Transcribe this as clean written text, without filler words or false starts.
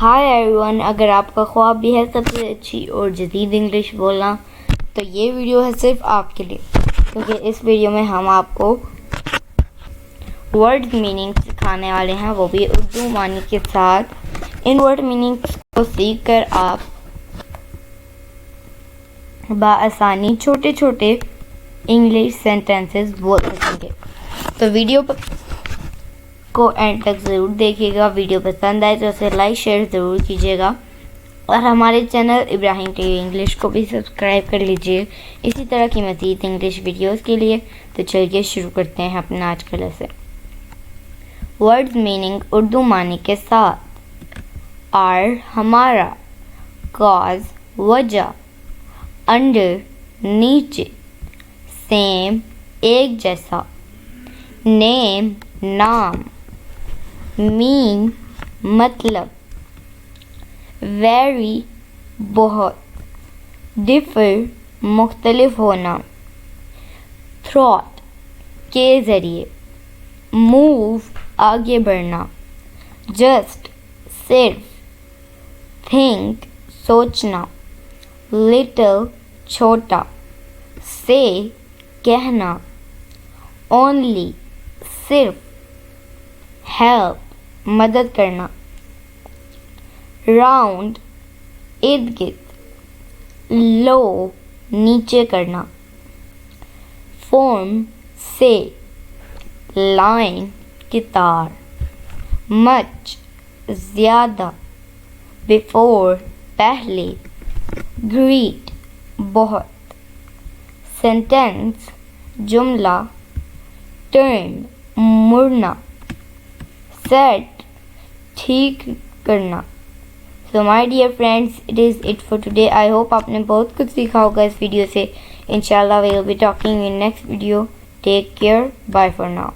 High every one, اگر آپ کا خواب بھی ہے سب سے اچھی اور جدید انگلش بولنا تو یہ ویڈیو ہے صرف آپ کے لیے، کیونکہ اس ویڈیو میں ہم آپ کو ورڈ میننگ سکھانے والے ہیں، وہ بھی اردو معنی کے ساتھ۔ ان ورڈ میننگس کو سیکھ کر آپ بآسانی چھوٹے چھوٹے انگلش سینٹینسز بول سکیں گے۔ تو ویڈیو کو اینڈ تک ضرور دیکھیے گا۔ ویڈیو پسند آئے تو اسے لائک شیئر ضرور کیجیے گا، اور ہمارے چینل ابراہیم ٹی وی انگلش کو بھی سبسکرائب کر لیجیے اسی طرح کی مزید انگلش ویڈیوز کے لیے۔ تو چلیے شروع کرتے ہیں اپنا آج کا لیسن۔ ورڈ میننگ اردو معنی کے ساتھ۔ آر ہمارا، کاز وجہ، انڈر نیچے، سیم ایک جیسا، نیم نام، مین مطلب، ویری بہت، ڈفر مختلف ہونا، تھراٹ کے ذریعے، موو آگے بڑھنا، جسٹ صرف، تھنک سوچنا، لٹل چھوٹا، سے کہنا، اونلی صرف، ہیلپ مدد کرنا، راؤنڈ ارد گرد، لو نیچے کرنا، فارم سے، لائن کی تار، مچ زیادہ، بیفور پہلے، گریٹ بہت، سینٹینس جملہ، ٹرن مڑنا، سیٹ ٹھیک کرنا۔ So my dear friends, it is it for today. I hope آپ نے بہت کچھ سیکھا ہوگا اس ویڈیو سے۔ Inshallah we will be talking in next video. Take care. Bye for now.